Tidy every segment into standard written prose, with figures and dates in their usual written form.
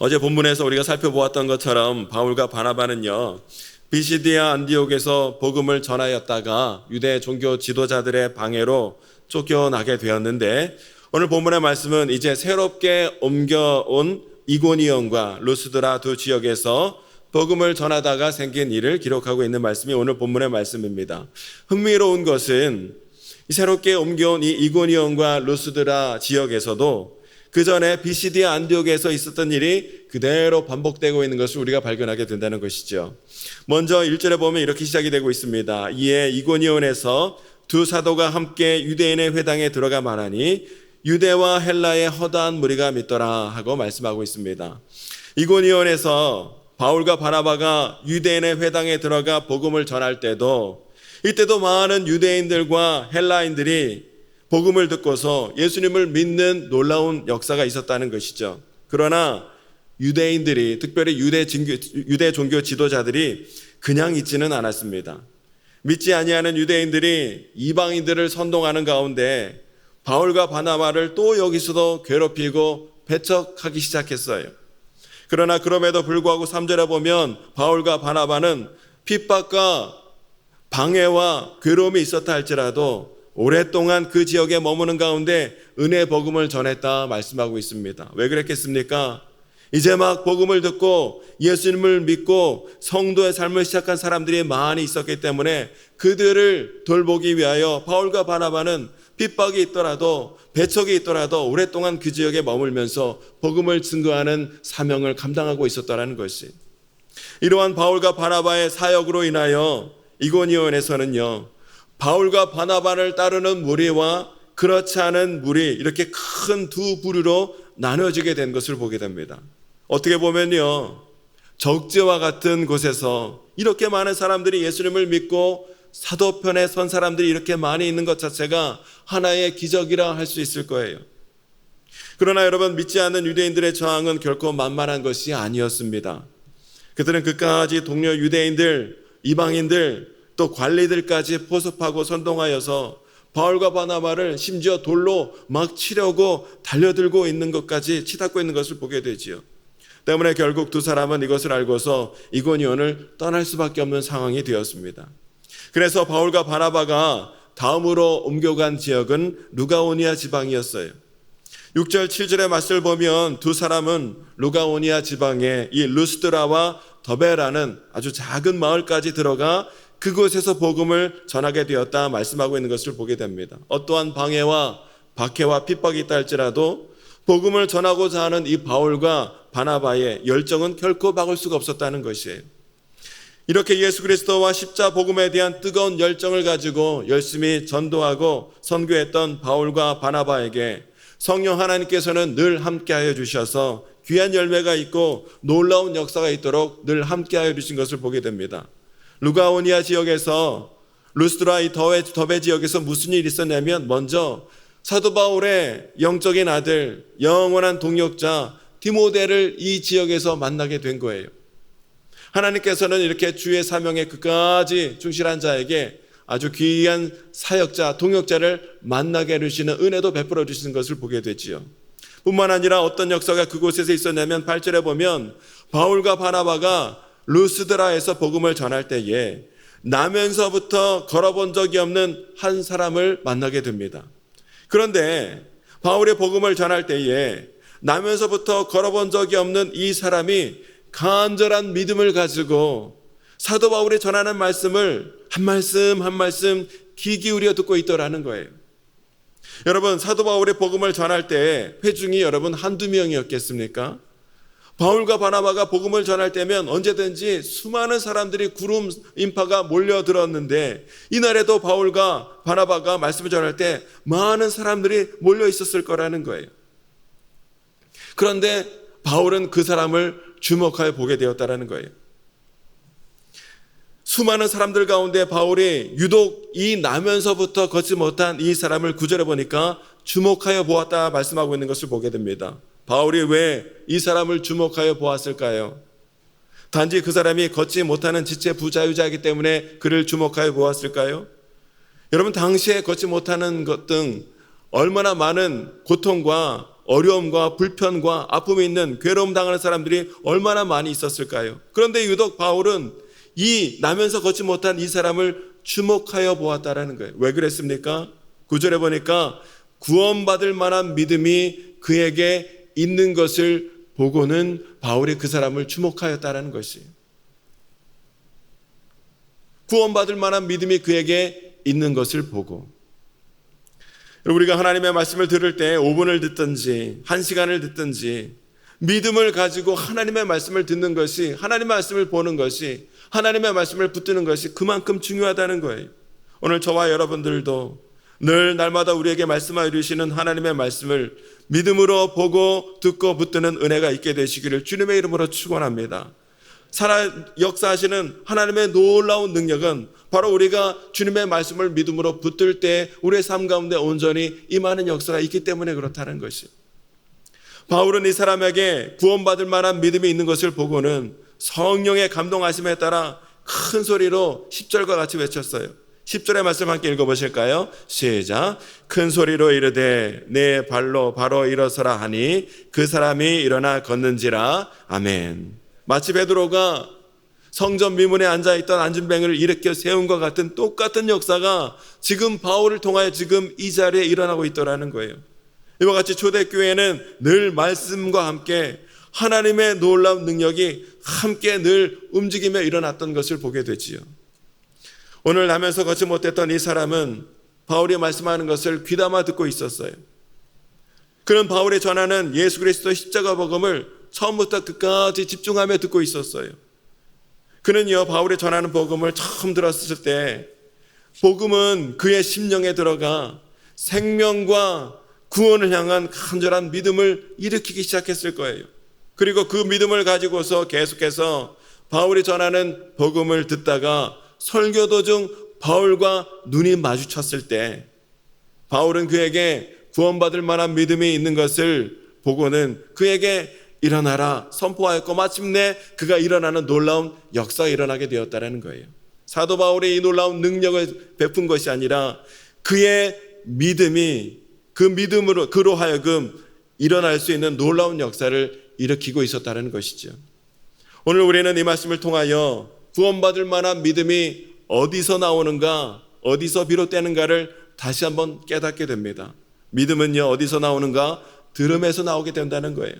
어제 본문에서 우리가 살펴보았던 것처럼 바울과 바나바는요, 비시디아 안디옥에서 복음을 전하였다가 유대 종교 지도자들의 방해로 쫓겨나게 되었는데, 오늘 본문의 말씀은 이제 새롭게 옮겨온 이고니온과 루스드라 두 지역에서 복음을 전하다가 생긴 일을 기록하고 있는 말씀이 오늘 본문의 말씀입니다. 흥미로운 것은 새롭게 옮겨온 이 이고니온과 루스드라 지역에서도 그 전에 비시디아 안디옥에서 있었던 일이 그대로 반복되고 있는 것을 우리가 발견하게 된다는 것이죠. 먼저 1절에 보면 이렇게 시작이 되고 있습니다. 이에 이고니온에서 두 사도가 함께 유대인의 회당에 들어가 말하니 유대와 헬라의 허다한 무리가 믿더라 하고 말씀하고 있습니다. 이고니온에서 바울과 바나바가 유대인의 회당에 들어가 복음을 전할 때도, 이때도 많은 유대인들과 헬라인들이 복음을 듣고서 예수님을 믿는 놀라운 역사가 있었다는 것이죠. 그러나 유대인들이, 특별히 유대 종교 지도자들이 그냥 있지는 않았습니다. 믿지 아니하는 유대인들이 이방인들을 선동하는 가운데 바울과 바나바를 또 여기서도 괴롭히고 배척하기 시작했어요. 그러나 그럼에도 불구하고 3절에 보면 바울과 바나바는 핍박과 방해와 괴로움이 있었다 할지라도 오랫동안 그 지역에 머무는 가운데 은혜 복음을 전했다 말씀하고 있습니다. 왜 그랬겠습니까? 이제 막 복음을 듣고 예수님을 믿고 성도의 삶을 시작한 사람들이 많이 있었기 때문에 그들을 돌보기 위하여 바울과 바나바는 핍박이 있더라도 배척이 있더라도 오랫동안 그 지역에 머물면서 복음을 증거하는 사명을 감당하고 있었다는 것이, 이러한 바울과 바나바의 사역으로 인하여 이고니온에서는요, 바울과 바나바를 따르는 무리와 그렇지 않은 무리, 이렇게 큰 두 부류로 나눠지게 된 것을 보게 됩니다. 어떻게 보면요, 적지와 같은 곳에서 이렇게 많은 사람들이 예수님을 믿고 사도편에 선 사람들이 이렇게 많이 있는 것 자체가 하나의 기적이라 할 수 있을 거예요. 그러나 여러분, 믿지 않는 유대인들의 저항은 결코 만만한 것이 아니었습니다. 그들은 끝까지 동료 유대인들, 이방인들, 또 관리들까지 포섭하고 선동하여서 바울과 바나바를 심지어 돌로 막 치려고 달려들고 있는 것까지 치닫고 있는 것을 보게 되지요. 때문에 결국 두 사람은 이것을 알고서 이고니온을 떠날 수밖에 없는 상황이 되었습니다. 그래서 바울과 바나바가 다음으로 옮겨간 지역은 루가오니아 지방이었어요. 6절 7절의 말씀을 보면 두 사람은 루가오니아 지방의 이 루스드라와 더베라는 아주 작은 마을까지 들어가 그곳에서 복음을 전하게 되었다 말씀하고 있는 것을 보게 됩니다. 어떠한 방해와 박해와 핍박이 있다 할지라도 복음을 전하고자 하는 이 바울과 바나바의 열정은 결코 막을 수가 없었다는 것이에요. 이렇게 예수 그리스도와 십자 복음에 대한 뜨거운 열정을 가지고 열심히 전도하고 선교했던 바울과 바나바에게 성령 하나님께서는 늘 함께하여 주셔서 귀한 열매가 있고 놀라운 역사가 있도록 늘 함께하여 주신 것을 보게 됩니다. 루가오니아 지역에서 루스드라 이 더베 지역에서 무슨 일이 있었냐면, 먼저 사도 바울의 영적인 아들, 영원한 동역자 디모데를 이 지역에서 만나게 된 거예요. 하나님께서는 이렇게 주의 사명에 끝까지 충실한 자에게 아주 귀한 사역자, 동역자를 만나게 해주시는 은혜도 베풀어 주시는 것을 보게 되지요. 뿐만 아니라 어떤 역사가 그곳에서 있었냐면 8절에 보면 바울과 바나바가 루스드라에서 복음을 전할 때에 나면서부터 걸어본 적이 없는 한 사람을 만나게 됩니다. 그런데 바울의 복음을 전할 때에 나면서부터 걸어본 적이 없는 이 사람이 간절한 믿음을 가지고 사도 바울이 전하는 말씀을 한 말씀 한 말씀 귀 기울여 듣고 있더라는 거예요. 여러분, 사도 바울의 복음을 전할 때 회중이 여러분 한두 명이었겠습니까? 바울과 바나바가 복음을 전할 때면 언제든지 수많은 사람들이 구름 인파가 몰려들었는데, 이날에도 바울과 바나바가 말씀을 전할 때 많은 사람들이 몰려 있었을 거라는 거예요. 그런데 바울은 그 사람을 주목하여 보게 되었다는 거예요. 수많은 사람들 가운데 바울이 유독 이 나면서부터 걷지 못한 이 사람을 9절에 보니까 주목하여 보았다 말씀하고 있는 것을 보게 됩니다. 바울이 왜 이 사람을 주목하여 보았을까요? 단지 그 사람이 걷지 못하는 지체 부자유자이기 때문에 그를 주목하여 보았을까요? 여러분, 당시에 걷지 못하는 것 등 얼마나 많은 고통과 어려움과 불편과 아픔이 있는 괴로움 당하는 사람들이 얼마나 많이 있었을까요? 그런데 유독 바울은 이 나면서 걷지 못한 이 사람을 주목하여 보았다라는 거예요. 왜 그랬습니까? 9절에 보니까 구원받을 만한 믿음이 그에게 있는 것을 보고는 바울이 그 사람을 주목하였다라는 것이에요. 구원받을 만한 믿음이 그에게 있는 것을 보고. 우리가 하나님의 말씀을 들을 때 5분을 듣든지 1시간을 듣든지 믿음을 가지고 하나님의 말씀을 듣는 것이, 하나님의 말씀을 보는 것이, 하나님의 말씀을 붙드는 것이 그만큼 중요하다는 거예요. 오늘 저와 여러분들도 늘 날마다 우리에게 말씀하여 주시는 하나님의 말씀을 믿음으로 보고 듣고 붙드는 은혜가 있게 되시기를 주님의 이름으로 축원합니다. 역사하시는 하나님의 놀라운 능력은 바로 우리가 주님의 말씀을 믿음으로 붙들 때 우리의 삶 가운데 온전히 임하는 역사가 있기 때문에 그렇다는 것이에요. 바울은 이 사람에게 구원받을 만한 믿음이 있는 것을 보고는 성령의 감동하심에 따라 큰 소리로 10절과 같이 외쳤어요. 10절의 말씀 함께 읽어보실까요? 시작. 큰 소리로 이르되 내 발로 바로 일어서라 하니 그 사람이 일어나 걷는지라. 아멘. 마치 베드로가 성전 미문에 앉아있던 안진뱅이를 일으켜 세운 것 같은 똑같은 역사가 지금 바울을 통하여 지금 이 자리에 일어나고 있더라는 거예요. 이와 같이 초대교회는 늘 말씀과 함께 하나님의 놀라운 능력이 함께 늘 움직이며 일어났던 것을 보게 되지요. 오늘 나면서 걷지 못했던 이 사람은 바울이 말씀하는 것을 귀담아 듣고 있었어요. 그는 바울이 전하는 예수 그리스도의 십자가 복음을 처음부터 끝까지 집중하며 듣고 있었어요. 그는요, 바울이 전하는 복음을 처음 들었을 때 복음은 그의 심령에 들어가 생명과 구원을 향한 간절한 믿음을 일으키기 시작했을 거예요. 그리고 그 믿음을 가지고서 계속해서 바울이 전하는 복음을 듣다가 설교 도중 바울과 눈이 마주쳤을 때 바울은 그에게 구원받을 만한 믿음이 있는 것을 보고는 그에게 일어나라 선포하였고 마침내 그가 일어나는 놀라운 역사가 일어나게 되었다는 거예요. 사도 바울이 이 놀라운 능력을 베푼 것이 아니라 그의 믿음이 그 믿음으로 그로 하여금 일어날 수 있는 놀라운 역사를 일으키고 있었다는 것이죠. 오늘 우리는 이 말씀을 통하여 구원받을 만한 믿음이 어디서 나오는가, 어디서 비롯되는가를 다시 한번 깨닫게 됩니다. 믿음은요, 어디서 나오는가? 들음에서 나오게 된다는 거예요.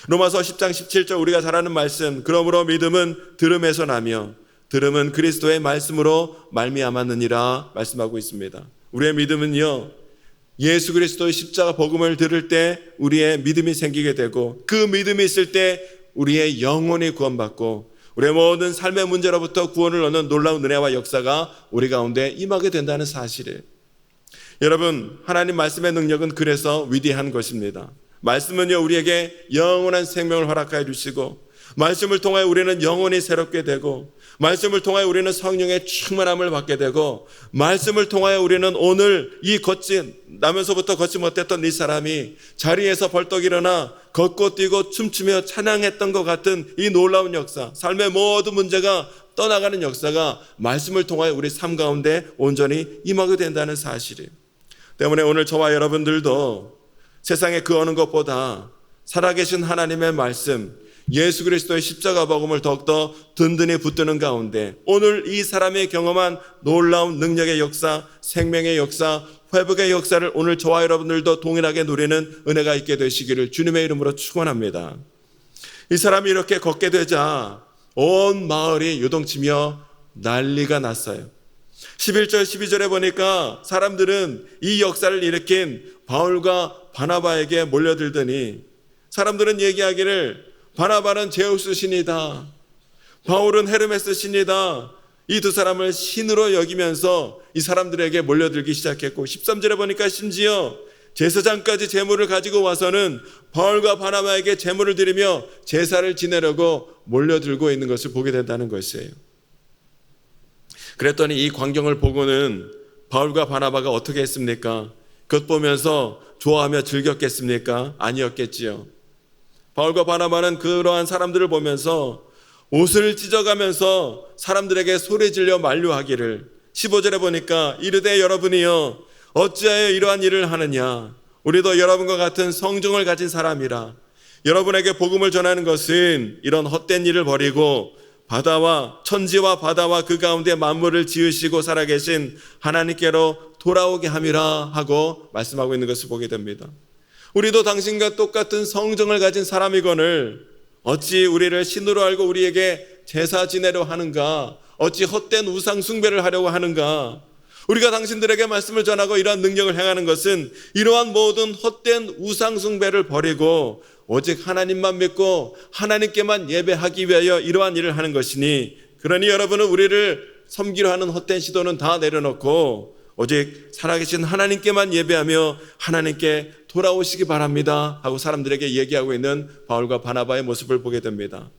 로마서 10장 17절 우리가 잘 아는 말씀, 그러므로 믿음은 들음에서 나며 들음은 그리스도의 말씀으로 말미암았느니라 말씀하고 있습니다. 우리의 믿음은요, 예수 그리스도의 십자가 복음을 들을 때 우리의 믿음이 생기게 되고 그 믿음이 있을 때 우리의 영혼이 구원받고 우리의 모든 삶의 문제로부터 구원을 얻는 놀라운 은혜와 역사가 우리 가운데 임하게 된다는 사실이에요. 여러분, 하나님 말씀의 능력은 그래서 위대한 것입니다. 말씀은요, 우리에게 영원한 생명을 허락하여 주시고 말씀을 통하여 우리는 영혼이 새롭게 되고 말씀을 통하여 우리는 성령의 충만함을 받게 되고 말씀을 통하여 우리는 오늘 이 나면서부터 걷지 못했던 이 사람이 자리에서 벌떡 일어나 걷고 뛰고 춤추며 찬양했던 것 같은 이 놀라운 역사, 삶의 모든 문제가 떠나가는 역사가 말씀을 통하여 우리 삶 가운데 온전히 임하게 된다는 사실이에요. 때문에 오늘 저와 여러분들도 세상의 그 어느 것보다 살아계신 하나님의 말씀, 예수 그리스도의 십자가 복음을 더욱더 든든히 붙드는 가운데 오늘 이 사람이 경험한 놀라운 능력의 역사, 생명의 역사, 회복의 역사를 오늘 저와 여러분들도 동일하게 누리는 은혜가 있게 되시기를 주님의 이름으로 축원합니다. 이 사람이 이렇게 걷게 되자 온 마을이 요동치며 난리가 났어요. 11절 12절에 보니까 사람들은 이 역사를 일으킨 바울과 바나바에게 몰려들더니 사람들은 얘기하기를 바나바는 제우스 신이다, 바울은 헤르메스 신이다, 이 두 사람을 신으로 여기면서 이 사람들에게 몰려들기 시작했고 13절에 보니까 심지어 제사장까지 제물을 가지고 와서는 바울과 바나바에게 제물을 드리며 제사를 지내려고 몰려들고 있는 것을 보게 된다는 것이에요. 그랬더니 이 광경을 보고는 바울과 바나바가 어떻게 했습니까? 그것 보면서 좋아하며 즐겼겠습니까? 아니었겠지요. 바울과 바나바는 그러한 사람들을 보면서 옷을 찢어가면서 사람들에게 소리 질러 만류하기를 15절에 보니까 이르되 여러분이여 어찌하여 이러한 일을 하느냐, 우리도 여러분과 같은 성정을 가진 사람이라 여러분에게 복음을 전하는 것은 이런 헛된 일을 버리고 바다와 천지와 바다와 그 가운데 만물을 지으시고 살아계신 하나님께로 돌아오게 함이라 하고 말씀하고 있는 것을 보게 됩니다. 우리도 당신과 똑같은 성정을 가진 사람이거늘 어찌 우리를 신으로 알고 우리에게 제사 지내려 하는가? 어찌 헛된 우상 숭배를 하려고 하는가? 우리가 당신들에게 말씀을 전하고 이러한 능력을 행하는 것은 이러한 모든 헛된 우상 숭배를 버리고 오직 하나님만 믿고 하나님께만 예배하기 위하여 이러한 일을 하는 것이니, 그러니 여러분은 우리를 섬기려 하는 헛된 시도는 다 내려놓고 오직 살아계신 하나님께만 예배하며 하나님께 돌아오시기 바랍니다 하고 사람들에게 얘기하고 있는 바울과 바나바의 모습을 보게 됩니다.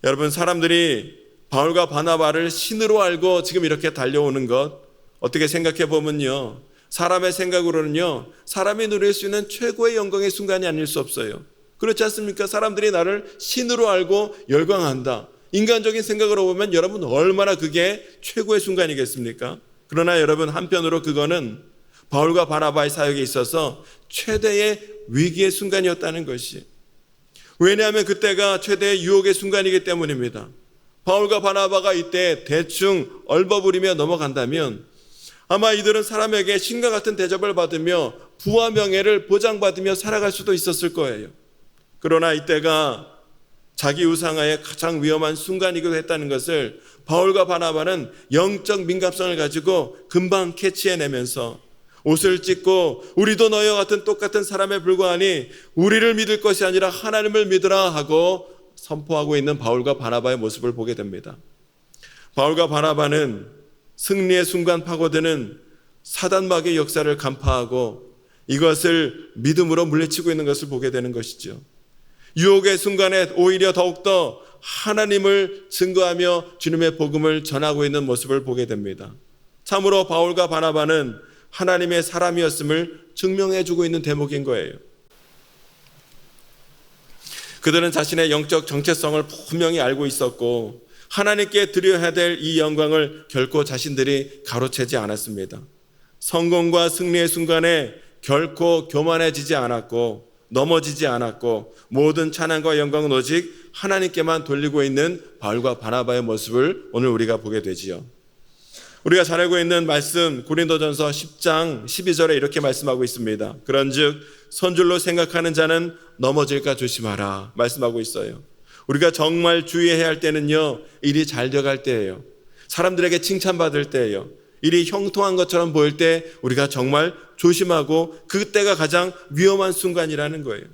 여러분, 사람들이 바울과 바나바를 신으로 알고 지금 이렇게 달려오는 것 어떻게 생각해 보면요, 사람의 생각으로는요, 사람이 누릴 수 있는 최고의 영광의 순간이 아닐 수 없어요. 그렇지 않습니까? 사람들이 나를 신으로 알고 열광한다. 인간적인 생각으로 보면 여러분 얼마나 그게 최고의 순간이겠습니까? 그러나 여러분, 한편으로 그거는 바울과 바나바의 사역에 있어서 최대의 위기의 순간이었다는 것이, 왜냐하면 그때가 최대의 유혹의 순간이기 때문입니다. 바울과 바나바가 이때 대충 얼버무리며 넘어간다면 아마 이들은 사람에게 신과 같은 대접을 받으며 부와 명예를 보장받으며 살아갈 수도 있었을 거예요. 그러나 이때가 자기 우상화의 가장 위험한 순간이기도 했다는 것을 바울과 바나바는 영적 민감성을 가지고 금방 캐치해내면서 옷을 찢고 우리도 너희와 같은 똑같은 사람에 불과하니 우리를 믿을 것이 아니라 하나님을 믿으라 하고 선포하고 있는 바울과 바나바의 모습을 보게 됩니다. 바울과 바나바는 승리의 순간 파고드는 사단마귀의 역사를 간파하고 이것을 믿음으로 물리치고 있는 것을 보게 되는 것이죠. 유혹의 순간에 오히려 더욱더 하나님을 증거하며 주님의 복음을 전하고 있는 모습을 보게 됩니다. 참으로 바울과 바나바는 하나님의 사람이었음을 증명해주고 있는 대목인 거예요. 그들은 자신의 영적 정체성을 분명히 알고 있었고 하나님께 드려야 될 이 영광을 결코 자신들이 가로채지 않았습니다. 성공과 승리의 순간에 결코 교만해지지 않았고 넘어지지 않았고 모든 찬양과 영광은 오직 하나님께만 돌리고 있는 바울과 바나바의 모습을 오늘 우리가 보게 되지요. 우리가 잘 알고 있는 말씀 고린도전서 10장 12절에 이렇게 말씀하고 있습니다. 그런즉 선줄로 생각하는 자는 넘어질까 조심하라 말씀하고 있어요. 우리가 정말 주의해야 할 때는요, 일이 잘 돼갈 때예요. 사람들에게 칭찬받을 때예요. 일이 형통한 것처럼 보일 때 우리가 정말 조심하고 그때가 가장 위험한 순간이라는 거예요.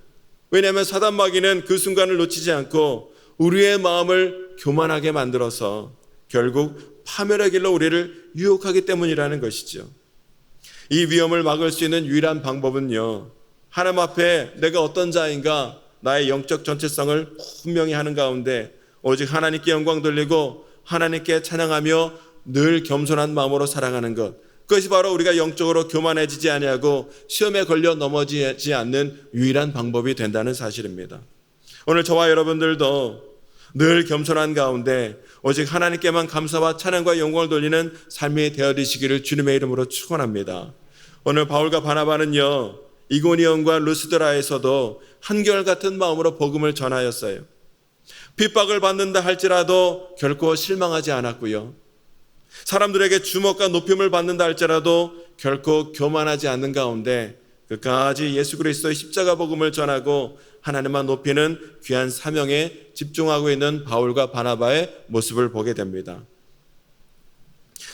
왜냐하면 사단마귀는 그 순간을 놓치지 않고 우리의 마음을 교만하게 만들어서 결국 파멸의 길로 우리를 유혹하기 때문이라는 것이죠. 이 위험을 막을 수 있는 유일한 방법은요, 하나님 앞에 내가 어떤 자인가 나의 영적 전체성을 분명히 하는 가운데 오직 하나님께 영광 돌리고 하나님께 찬양하며 늘 겸손한 마음으로 살아가는 것, 그것이 바로 우리가 영적으로 교만해지지 아니하고 시험에 걸려 넘어지지 않는 유일한 방법이 된다는 사실입니다. 오늘 저와 여러분들도 늘 겸손한 가운데 오직 하나님께만 감사와 찬양과 영광을 돌리는 삶이 되어지시기를 주님의 이름으로 축원합니다. 오늘 바울과 바나바는요, 이고니온과 루스드라에서도 한결같은 마음으로 복음을 전하였어요. 핍박을 받는다 할지라도 결코 실망하지 않았고요, 사람들에게 주목과 높임을 받는다 할지라도 결코 교만하지 않는 가운데 끝까지 예수 그리스도의 십자가 복음을 전하고 하나님만 높이는 귀한 사명에 집중하고 있는 바울과 바나바의 모습을 보게 됩니다.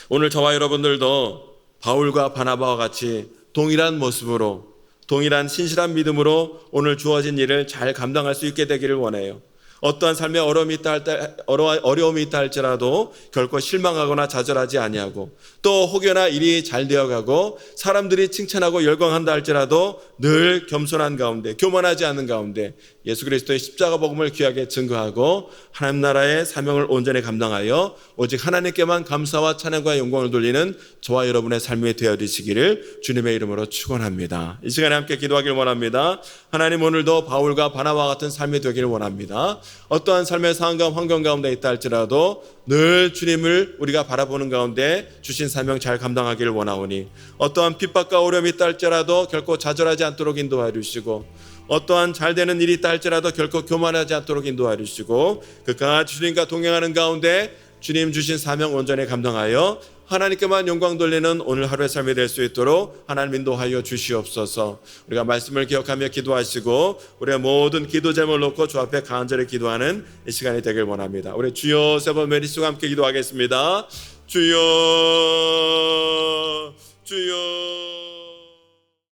오늘 저와 여러분들도 바울과 바나바와 같이 동일한 모습으로, 동일한 신실한 믿음으로 오늘 주어진 일을 잘 감당할 수 있게 되기를 원해요. 어떠한 삶에 어려움이 있다 할지라도 결코 실망하거나 좌절하지 아니하고, 또 혹여나 일이 잘 되어가고 사람들이 칭찬하고 열광한다 할지라도 늘 겸손한 가운데, 교만하지 않는 가운데 예수 그리스도의 십자가 복음을 귀하게 증거하고 하나님 나라의 사명을 온전히 감당하여 오직 하나님께만 감사와 찬양과 영광을 돌리는 저와 여러분의 삶이 되어지시기를 주님의 이름으로 축원합니다. 이 시간에 함께 기도하기를 원합니다. 하나님, 오늘도 바울과 바나바와 같은 삶이 되기를 원합니다. 어떠한 삶의 상황과 환경 가운데 있다 할지라도 늘 주님을 우리가 바라보는 가운데 주신 사명 잘 감당하기를 원하오니, 어떠한 핍박과 어려움이 있다 할지라도 결코 좌절하지 않도록 인도하여 주시고, 어떠한 잘 되는 일이 있다 할지라도 결코 교만하지 않도록 인도하여 주시고, 끝까지 주님과 동행하는 가운데 주님 주신 사명 온전히 감당하여 하나님께만 영광 돌리는 오늘 하루의 삶이 될 수 있도록 하나님 인도하여 주시옵소서. 우리가 말씀을 기억하며 기도하시고 우리의 모든 기도 제목을 놓고 주 앞에 간절히 기도하는 이 시간이 되길 원합니다. 우리 주여 세 번 메리시고 함께 기도하겠습니다. 주여, 주여.